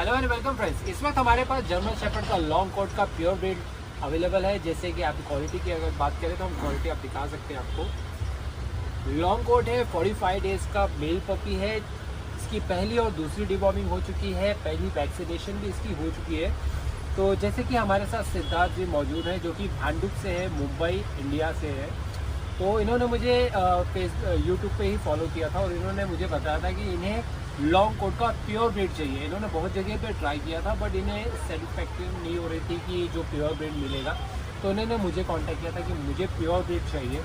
Hello and welcome friends. इस वक्त हमारे पास जर्मन शेफर्ड का लॉन्ग कोट का प्योर ब्रीड अवेलेबल है। जैसे कि आपकी क्वालिटी की अगर बात करें तो हम क्वालिटी आप दिखा सकते हैं आपको। लॉन्ग कोट है, 45 डेज का मेल पपी है। इसकी पहली और दूसरी डिवॉर्मिंग हो चुकी है, पहली वैक्सीनेशन भी इसकी हो चुकी है। तो जैसे कि हमारे साथ सिद्धार्थ जी मौजूद हैं जो कि भांडुप से है, मुंबई इंडिया से है। तो इन्होंने मुझे यूट्यूब पे ही फॉलो किया था और इन्होंने मुझे बताया था कि इन्हें लॉन्ग कोट का प्योर ब्रीड चाहिए। इन्होंने बहुत जगह पे ट्राई किया था बट इन्हें सेटिस्फैक्ट्री नहीं हो रही थी कि जो प्योर ब्रीड मिलेगा। तो इन्होंने मुझे कांटेक्ट किया था कि मुझे प्योर ब्रीड चाहिए।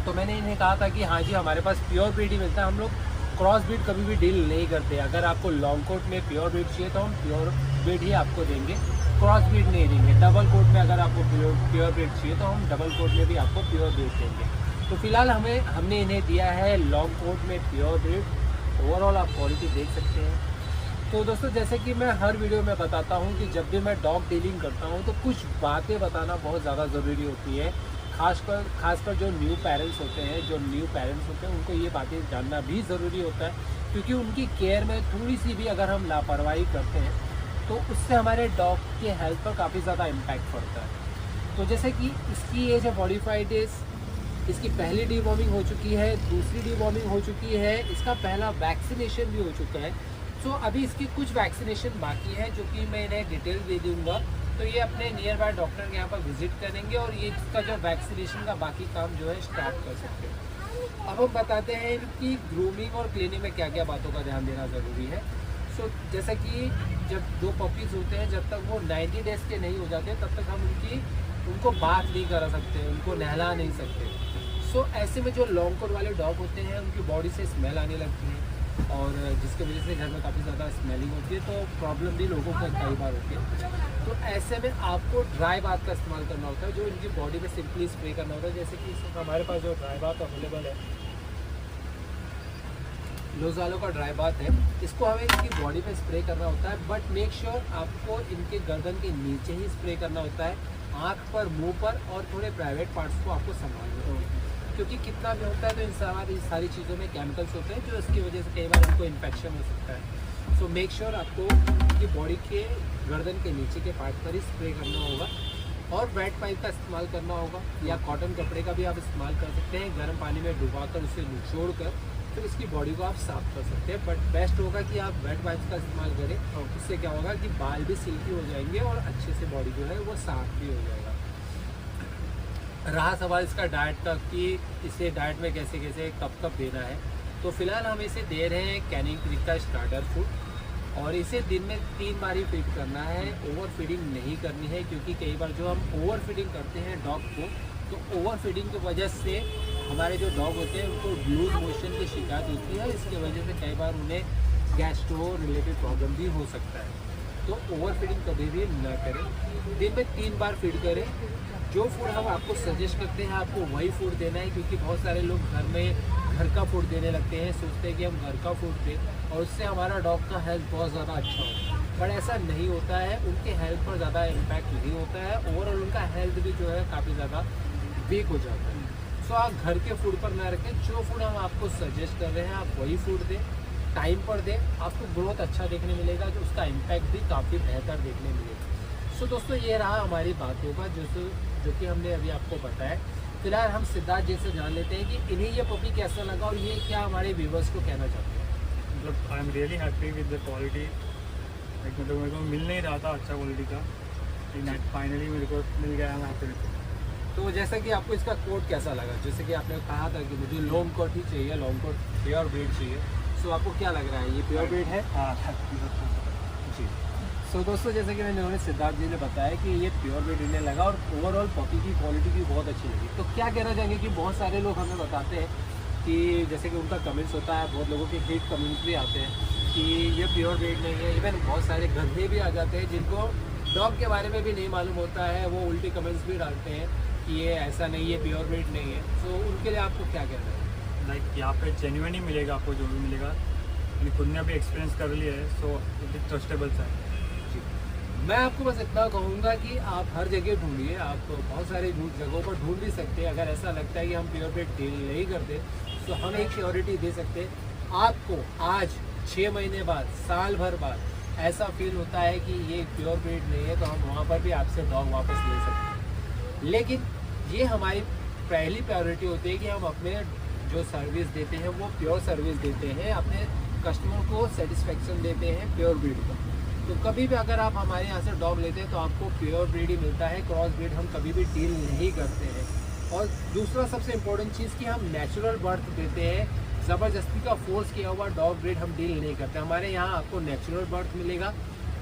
तो मैंने इन्हें कहा था कि हाँ जी, हमारे पास प्योर ब्रीड ही मिलता है, हम लोग क्रॉस ब्रीड कभी भी डील नहीं करते। अगर आपको लॉन्ग कोट में प्योर ब्रीड चाहिए तो हम प्योर ब्रीड ही आपको देंगे, क्रॉस ब्रीड नहीं देंगे। डबल कोट में अगर आपको प्योर ब्रीड चाहिए तो हम डबल कोट में भी आपको प्योर ब्रीड देंगे। तो फिलहाल हमने इन्हें दिया है लॉन्ग कोट में प्योर ब्रीड। ओवरऑल आप क्वालिटी देख सकते हैं। तो दोस्तों, जैसे कि मैं हर वीडियो में बताता हूं कि जब भी मैं डॉग डीलिंग करता हूं तो कुछ बातें बताना बहुत ज़्यादा ज़रूरी होती है। खासकर जो न्यू पेरेंट्स होते हैं उनको ये बातें जानना भी ज़रूरी होता है, क्योंकि उनकी केयर में थोड़ी सी भी अगर हम लापरवाही करते हैं तो उससे हमारे डॉग के हेल्थ पर काफ़ी ज़्यादा इम्पैक्ट पड़ता है। तो जैसे कि इसकी एज है 45 डेज़, इसकी पहली डिवॉर्मिंग हो चुकी है, दूसरी डिवॉर्मिंग हो चुकी है, इसका पहला वैक्सीनेशन भी हो चुका है। सो अभी इसकी कुछ वैक्सीनेशन बाकी है जो कि मैं इन्हें डिटेल दे दूँगा। तो ये अपने नियर बाय डॉक्टर के यहाँ पर विजिट करेंगे और ये इसका जो वैक्सीनेशन का बाकी काम जो है स्टार्ट कर सकते हैं। अब हम बताते हैं कि ग्रूमिंग और क्लीनिंग में क्या क्या बातों का ध्यान देना ज़रूरी है। सो जैसा कि जब दो पपीज़ होते हैं, जब तक वो 90 डेज़ के नहीं हो जाते तब तक हम उनको बात नहीं करा सकते, उनको नहला नहीं सकते। सो ऐसे में जो लॉन्ग कोट वाले डॉग होते हैं उनकी बॉडी से स्मेल आने लगती है और जिसकी वजह से घर में काफ़ी ज़्यादा स्मेलिंग होती है, तो प्रॉब्लम भी लोगों को कई बार होती है। तो ऐसे में आपको ड्राई बाथ का इस्तेमाल करना होता है, जो इनकी बॉडी में सिंपली स्प्रे करना होता है। जैसे कि हमारे पास जो ड्राई बाथ अवेलेबल है, लोज़ालो का ड्राई बाथ है, इसको हमें इनकी बॉडी पे स्प्रे करना होता है। बट मेक श्योर आपको इनके गर्दन के नीचे ही स्प्रे करना होता है, आँख पर, मुंह पर और थोड़े प्राइवेट पार्ट्स को आपको संभालना होता है, क्योंकि कितना भी होता है तो इन सारी चीज़ों में केमिकल्स होते हैं जो इसकी वजह से कई बार उनको इन्फेक्शन हो सकता है। सो मेक श्योर आपको इनकी बॉडी के गर्दन के नीचे के पार्ट पर ही स्प्रे करना होगा और वेट पाइप का इस्तेमाल करना होगा, या कॉटन कपड़े का भी आप इस्तेमाल कर सकते हैं। गर्म पानी में डुबाकर उसे निचोड़ कर फिर इसकी बॉडी को आप साफ़ कर सकते हैं। बट बेस्ट होगा कि आप वेट वाइप्स का इस्तेमाल करें, और उससे क्या होगा कि बाल भी सिल्की हो जाएंगे और अच्छे से बॉडी जो है वो साफ़ भी हो जाएगा। रहा सवाल इसका डाइट का कि इसे डाइट में कैसे कैसे कब देना है, तो फिलहाल हम इसे दे रहे हैं कैनिंग क्रिक का स्टार्टर फूड और इसे दिन में 3 बार ही फीड करना है। ओवर फीडिंग नहीं करनी है, क्योंकि कई बार जो हम ओवर फीडिंग करते हैं डॉग को, तो ओवर फीडिंग की वजह से हमारे जो डॉग होते हैं उनको लूज मोशन की शिकायत होती है। इसकी वजह से कई बार उन्हें गैस्ट्रो रिलेटेड प्रॉब्लम भी हो सकता है। तो ओवर फीडिंग कभी भी ना करें, दिन में 3 बार फीड करें। जो फूड हम आपको सजेस्ट करते हैं आपको वही फूड देना है, क्योंकि बहुत सारे लोग घर का फूड देने लगते हैं, सोचते हैं कि हम घर का फूड दें और उससे हमारा डॉग का हेल्थ बहुत ज़्यादा अच्छा हो, पर ऐसा नहीं होता है। उनके हेल्थ पर ज़्यादा इम्पैक्ट नहीं होता है, ओवरऑल उनका हेल्थ भी जो है काफ़ी ज़्यादा वीक हो जाता है। सो आप घर के फूड पर ना रखें, जो फूड हम आपको सजेस्ट कर रहे हैं आप वही फूड दें, टाइम पर दें, आपको ग्रोथ अच्छा देखने मिलेगा, तो उसका इम्पैक्ट भी काफ़ी बेहतर देखने मिलेगा। सो दोस्तों, ये रहा हमारी बातों का जो कि हमने अभी आपको बताया। फिलहाल हम सिद्धार्थ जी से जान लेते हैं कि इन्हें ये पपी कैसा लगा और ये क्या हमारे व्यूवर्स को कहना चाहते हैं। मतलब I am really happy with the quality. मतलब मेरे को मिल नहीं रहा था अच्छा क्वालिटी का, लेकिन फाइनली मेरे को मिल गया। मैं हैप्पी विद। तो जैसा कि आपको इसका कोट कैसा लगा, जैसे कि आपने कहा था कि मुझे लॉन्ग कोट ही चाहिए, लॉन्ग कोट प्योर ब्रीड चाहिए, सो आपको क्या लग रहा है ये प्योर ब्रीड है? हाँ जी। सो दोस्तों, जैसे कि उन्होंने सिद्धार्थ जी ने बताया कि ये प्योर ब्रीड इन्हें लगा और ओवरऑल पपी की क्वालिटी भी बहुत अच्छी लगी। तो क्या कहना चाहेंगे कि बहुत सारे लोग हमें बताते हैं कि जैसे कि उनका कमेंट्स होता है, बहुत लोगों के हेट कमेंट्स भी आते हैं कि ये प्योर ब्रीड नहीं है। इवन बहुत सारे गंदे भी आ जाते हैं जिनको डॉग के बारे में भी नहीं मालूम होता है, वो उल्टी कमेंट्स भी डालते हैं कि ये ऐसा नहीं है, प्योर ब्रीड नहीं है। सो उनके लिए आपको क्या कहना है? लाइक यहाँ पे जेन्युइन ही मिलेगा आपको, जो भी मिलेगा। मैंने खुद ने अभी एक्सपीरियंस कर लिया है, सो इट ट्रस्टेबल सा है। मैं आपको बस इतना कहूँगा कि आप हर जगह ढूंढिए, आप बहुत सारी जगहों पर ढूंढ भी सकते हैं। अगर ऐसा लगता है कि हम प्योर ब्रीड डील नहीं करते तो हम एक श्योरिटी दे सकते हैं आपको, आज 6 महीने बाद, साल भर बाद ऐसा फील होता है कि ये प्योर ब्रीड नहीं है, तो हम वहाँ पर भी आपसे डॉग वापस ले सकते हैं। लेकिन ये हमारी पहली प्रायोरिटी होती है कि हम अपने जो सर्विस देते हैं वो प्योर सर्विस देते हैं, अपने कस्टमर को सेटिस्फेक्शन देते हैं प्योर ब्रीड का। तो कभी भी अगर आप हमारे यहाँ से डॉग लेते हैं तो आपको प्योर ब्रीड ही मिलता है, क्रॉस ब्रीड हम कभी भी डील नहीं करते हैं। और दूसरा सबसे इम्पोर्टेंट चीज़ कि हम नेचुरल बर्थ देते हैं, ज़बरदस्ती का फोर्स किया हुआ डॉग ब्रीड हम डील नहीं करते। हमारे यहाँ आपको नेचुरल बर्थ मिलेगा,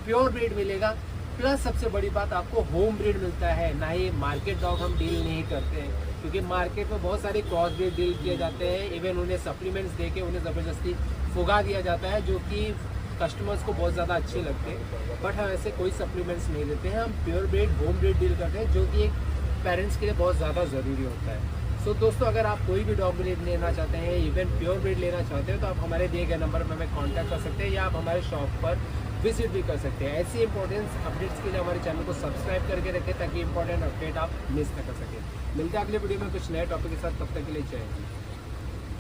प्योर ब्रीड मिलेगा, प्लस सबसे बड़ी बात आपको होम ब्रीड मिलता है। ना ही मार्केट डॉग हम डील नहीं करते हैं, क्योंकि मार्केट में बहुत सारी क्रॉस ब्रीड डील किए जाते हैं। इवन उन्हें सप्लीमेंट्स दे के उन्हें ज़बरदस्ती फुगा दिया जाता है, जो कि कस्टमर्स को बहुत ज़्यादा अच्छे लगते हैं। बट हम ऐसे कोई सप्लीमेंट्स नहीं देते हैं, हम pure breed home breed deal करते हैं, जो कि एक पेरेंट्स के लिए बहुत ज़्यादा ज़रूरी होता है। सो दोस्तों, अगर आप कोई भी डॉग ब्रीड लेना चाहते हैं, इवन प्योर ब्रीड लेना चाहते हैं, तो आप हमारे दिए गए नंबर पर हमें कॉन्टैक्ट कर सकते हैं या आप हमारे शॉप पर विजिट भी कर सकते हैं। ऐसी इंपॉर्टेंट अपडेट्स के लिए हमारे चैनल को सब्सक्राइब करके रखें, ताकि इंपॉर्टेंट अपडेट आप मिस न कर सकें। मिलते हैं अगले वीडियो में कुछ नए टॉपिक के साथ, तब तक के लिए जय हिंद।